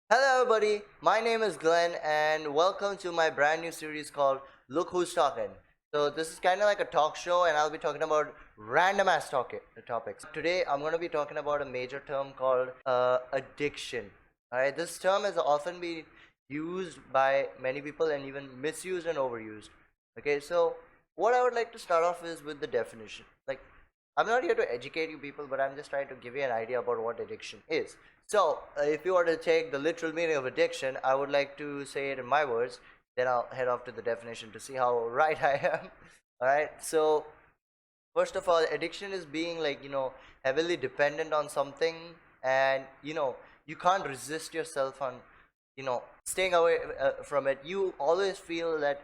Hello, everybody. My name is Glenn, and welcome to my brand new series called Look Who's Talking. So, this is kind of like a talk show, and I'll be talking about random ass topics. Today, I'm going to be talking about a major term called addiction. Alright, this term has often been used by many people and even misused and overused. Okay, so what I would like to start off is with the definition. Like, I'm not here to educate you people, but I'm just trying to give you an idea about what addiction is. So, if you were to take the literal meaning of addiction, I would like to say it in my words. Then I'll head off to the definition to see how right I am. All right. So, first of all, addiction is being heavily dependent on something, and you can't resist yourself on staying away from it. You always feel that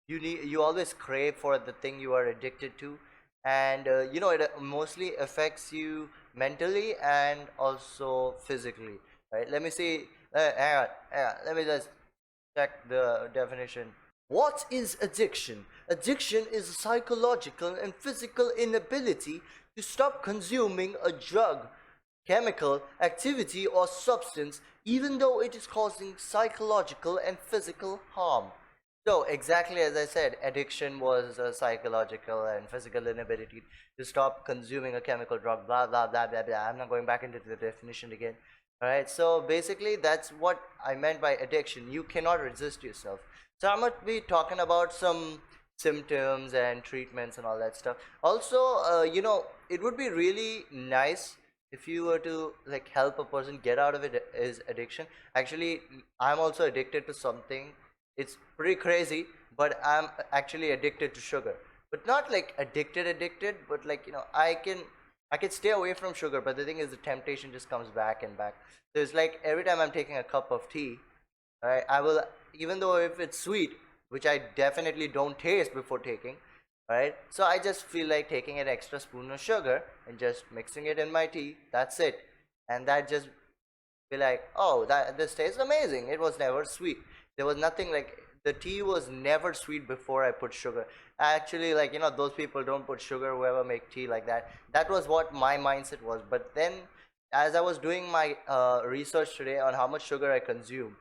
you always crave for the thing you are addicted to, and it mostly affects you mentally and also physically, right? Let me see. Hang on, let me just check the definition. What is addiction? Addiction is a psychological and physical inability to stop consuming a drug, chemical, activity, or substance, even though it is causing psychological and physical harm. So, exactly as I said, addiction was a psychological and physical inability to stop consuming a chemical drug, blah, blah, blah, blah, blah. I'm not going back into the definition again. All right, so basically, that's what I meant by addiction. You cannot resist yourself. So, I'm going to be talking about some symptoms and treatments and all that stuff. Also, it would be really nice if you were to like help a person get out of his addiction. Actually, I'm also addicted to something. It's pretty crazy, but I'm actually addicted to sugar. But not like addicted, but I can stay away from sugar, but the thing is the temptation just comes back and back. So it's like every time I'm taking a cup of tea, right, I will, even though if it's sweet, which I definitely don't taste before taking, right? So I just feel like taking an extra spoon of sugar and just mixing it in my tea. That's it. And that just be like, oh, that this tastes amazing. It was never sweet. There was nothing like the tea was never sweet before I put sugar. Actually, those people don't put sugar whoever make tea like that. That was what my mindset was. But then, as I was doing my research today on how much sugar I consume,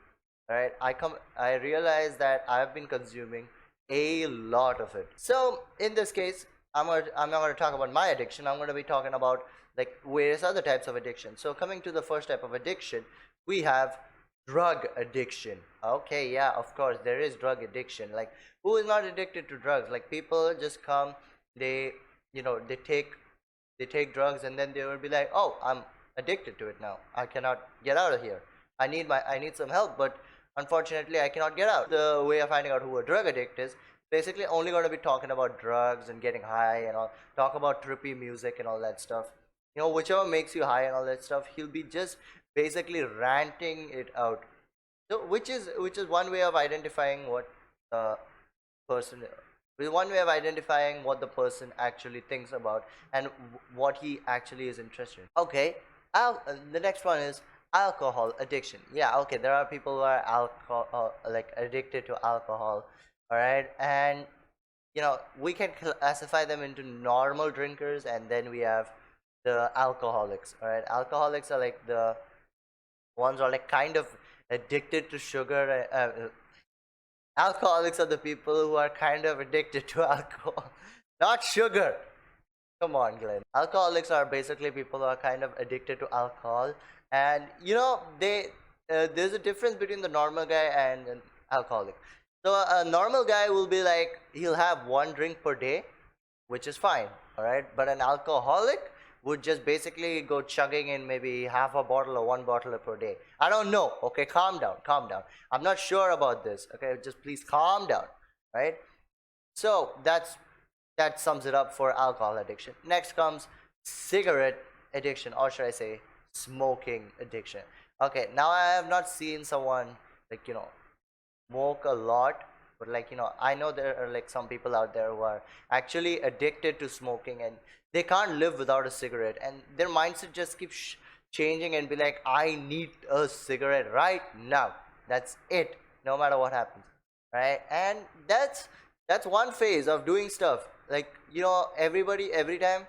right, I realized that I've been consuming a lot of it. So in this case, I'm not gonna talk about my addiction. I'm gonna be talking about like various other types of addiction. So coming to the first type of addiction, we have drug addiction. Okay, yeah, of course there is drug addiction. Like, who is not addicted to drugs? Like, people just come, they they take drugs, and then they will be like, oh, I'm addicted to it now. I cannot get out of here. I need some help, but unfortunately I cannot get out. The way of finding out who a drug addict is basically only going to be talking about drugs and getting high and all, talk about trippy music and all that stuff. Whichever makes you high and all that stuff, he'll be just basically ranting it out. So which is one way of identifying what the person one way of identifying what the person actually thinks about and what he actually is interested in. Okay, the next one is alcohol addiction. Yeah, okay, there are people who are alcohol like addicted to alcohol. All right, and we can classify them into normal drinkers, and then we have the alcoholics. All right, alcoholics are like the ones who are like kind of addicted to sugar. Alcoholics are the people who are kind of addicted to alcohol, not sugar. Come on, Glenn. Alcoholics are basically people who are kind of addicted to alcohol, and there's a difference between the normal guy and an alcoholic. So a normal guy will be like he'll have one drink per day, which is fine, all right. But an alcoholic would just basically go chugging in maybe half a bottle or one bottle per day. I don't know. Okay, calm down, calm down. I'm not sure about this. Okay, just please calm down, right? So that sums it up for alcohol addiction. Next comes cigarette addiction, or should I say smoking addiction. Okay, now I have not seen someone like smoke a lot, but I know there are like some people out there who are actually addicted to smoking, and they can't live without a cigarette, and their mindset just keeps changing and be like, I need a cigarette right now. That's it, no matter what happens, right? And that's one phase of doing stuff. Like, everybody, every time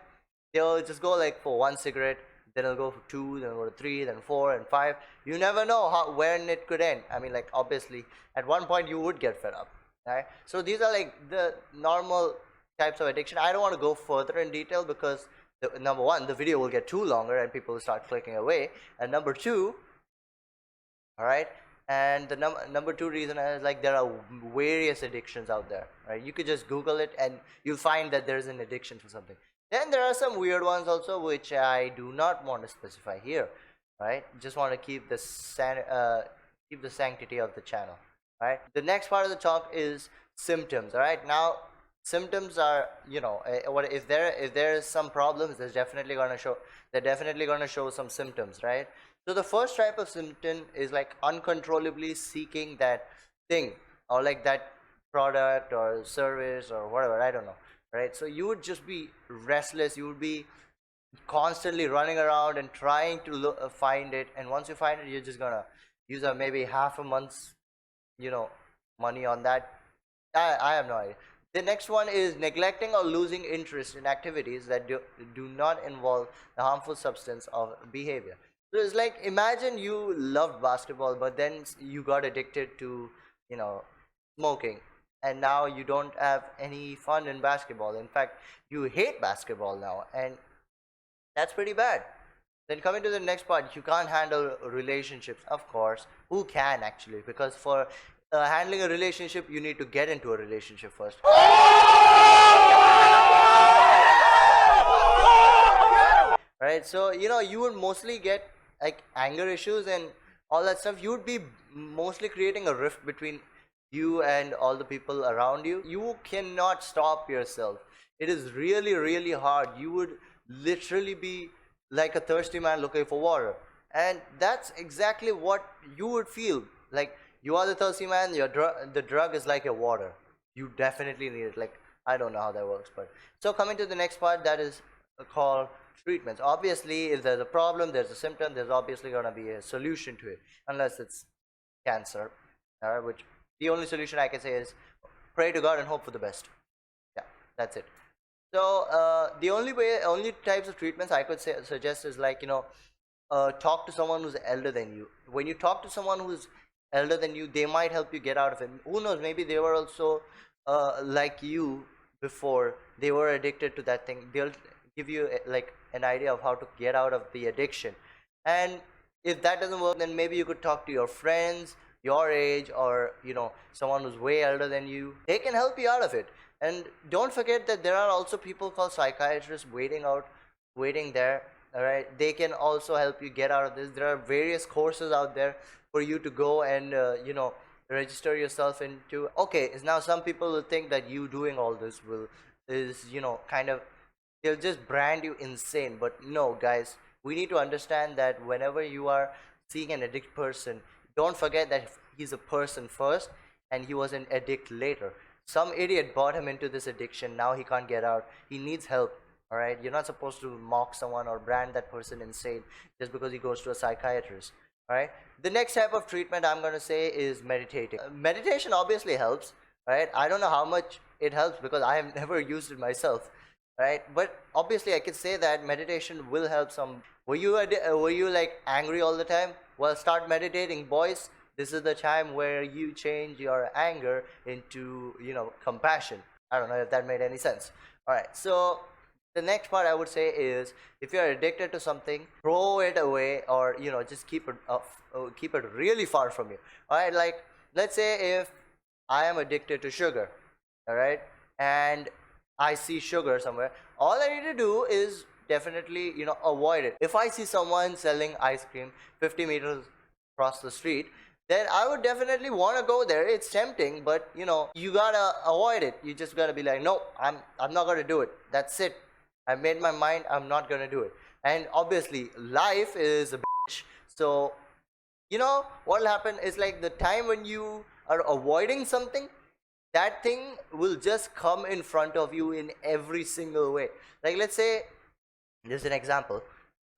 they'll just go like for one cigarette, then it'll go for 2, then it'll go to 3, then 4 and 5. You never know when it could end. I mean, like, obviously at one point you would get fed up, right? So these are like the normal types of addiction. I don't want to go further in detail because number one, the video will get too longer and people will start clicking away, and number two, all right, and the number two reason is, like, there are various addictions out there, right? You could just Google it and you'll find that there's an addiction for something. Then there are some weird ones also, which I do not want to specify here, right? Just want to keep the keep the sanctity of the channel, right? The next part of the talk is symptoms. All right, now symptoms are, what if there is some problems, they're definitely going to show some symptoms, right? So the first type of symptom is like uncontrollably seeking that thing, or like that product or service or whatever, I don't know, right? So you would just be restless, you would be constantly running around and trying to find it, and once you find it, you're just gonna use up maybe half a month's money on that. I have no idea. The next one is neglecting or losing interest in activities that do not involve the harmful substance of behavior. So it's like, imagine you loved basketball, but then you got addicted to, smoking, and now you don't have any fun in basketball. In fact, you hate basketball now, and that's pretty bad. Then coming to the next part, you can't handle relationships. Of course, who can actually? Because for handling a relationship, you need to get into a relationship first. Right? So, you would mostly get like anger issues and all that stuff. You would be mostly creating a rift between you and all the people around you. You cannot stop yourself. It is really, really hard. You would literally be like a thirsty man looking for water. And that's exactly what you would feel. Like, you are the thirsty man, the drug is like your water. You definitely need it. Like, I don't know how that works, but so coming to the next part, that is called treatments. Obviously, if there's a problem, there's a symptom, there's obviously going to be a solution to it, unless it's cancer, all right, which the only solution I can say is pray to God and hope for the best. Yeah, that's it. So the only types of treatments I could suggest is, like, talk to someone who's elder than you. When you talk to someone who's elder than you, they might help you get out of it. Who knows, maybe they were also like you before, they were addicted to that thing. They'll give you like an idea of how to get out of the addiction. And if that doesn't work, then maybe you could talk to your friends your age, or someone who's way elder than you. They can help you out of it. And don't forget that there are also people called psychiatrists waiting there. All right, they can also help you get out of this. There are various courses out there for you to go and register yourself into. Okay, now some people will think that you doing all this is kind of, they'll just brand you insane. But no, guys, we need to understand that whenever you are seeing an addict person, don't forget that he's a person first and he was an addict later. Some idiot brought him into this addiction. Now he can't get out. He needs help. All right, you're not supposed to mock someone or brand that person insane just because he goes to a psychiatrist. All right, the next type of treatment I'm going to say is meditating. Meditation obviously helps. Right, I don't know how much it helps because I have never used it myself. Right, but obviously I could say that meditation will help some. Were you like angry all the time? Well, start meditating, boys. This is the time where you change your anger into compassion. I don't know if that made any sense. All right, so the next part I would say is, if you're addicted to something, throw it away, or just keep it really far from you. All right, like, let's say if I am addicted to sugar, all right, and I see sugar somewhere, all I need to do is definitely avoid it. If I see someone selling ice cream 50 meters across the street, then I would definitely want to go there. It's tempting, but you gotta avoid it. You just gotta be like, no, I'm not gonna do it. That's it. I made my mind, I'm not gonna do it. And obviously life is a bitch. So what will happen is, like, the time when you are avoiding something, that thing will just come in front of you in every single way. Like, let's say, just an example.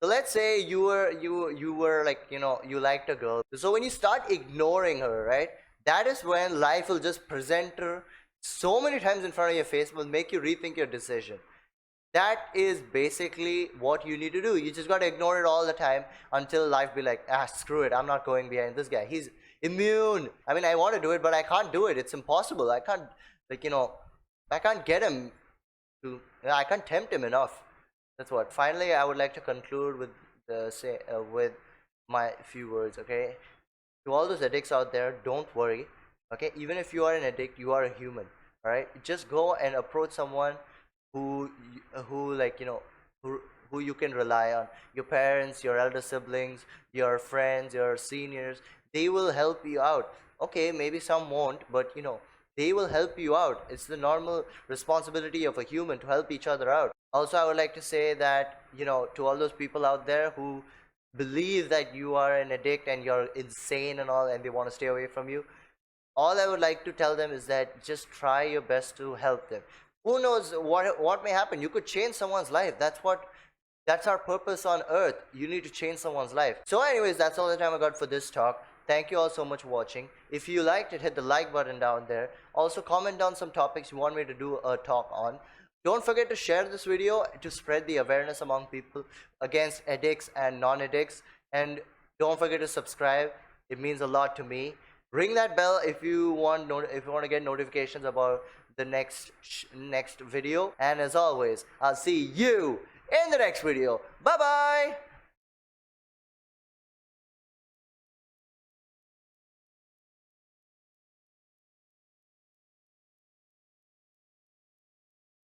So let's say you were like, you liked a girl. So when you start ignoring her, right, that is when life will just present her so many times in front of your face, will make you rethink your decision. That is basically what you need to do. You just got to ignore it all the time until life be like, ah, screw it, I'm not going behind this guy, he's immune. I mean, I want to do it, but I can't do it. It's impossible. I can't, like, I can't get him to, I can't tempt him enough. That's what. Finally, I would like to conclude with with my few words. Okay, to all those addicts out there, don't worry. Okay, even if you are an addict, you are a human. All right, just go and approach someone who who like who who you can rely on. Your parents, your elder siblings, your friends, your seniors. They will help you out. Okay, maybe some won't, but they will help you out. It's the normal responsibility of a human to help each other out. Also, I would like to say that, to all those people out there who believe that you are an addict and you're insane and all, and they want to stay away from you, all I would like to tell them is that just try your best to help them. Who knows what may happen? You could change someone's life. That's our purpose on earth. You need to change someone's life. So anyways, that's all the time I got for this talk. Thank you all so much for watching. If you liked it, hit the like button down there. Also comment down some topics you want me to do a talk on. Don't forget to share this video to spread the awareness among people against addicts and non-addicts. And don't forget to subscribe. It means a lot to me. Ring that bell if you want to get notifications about the next video. And as always, I'll see you in the next video. Bye bye.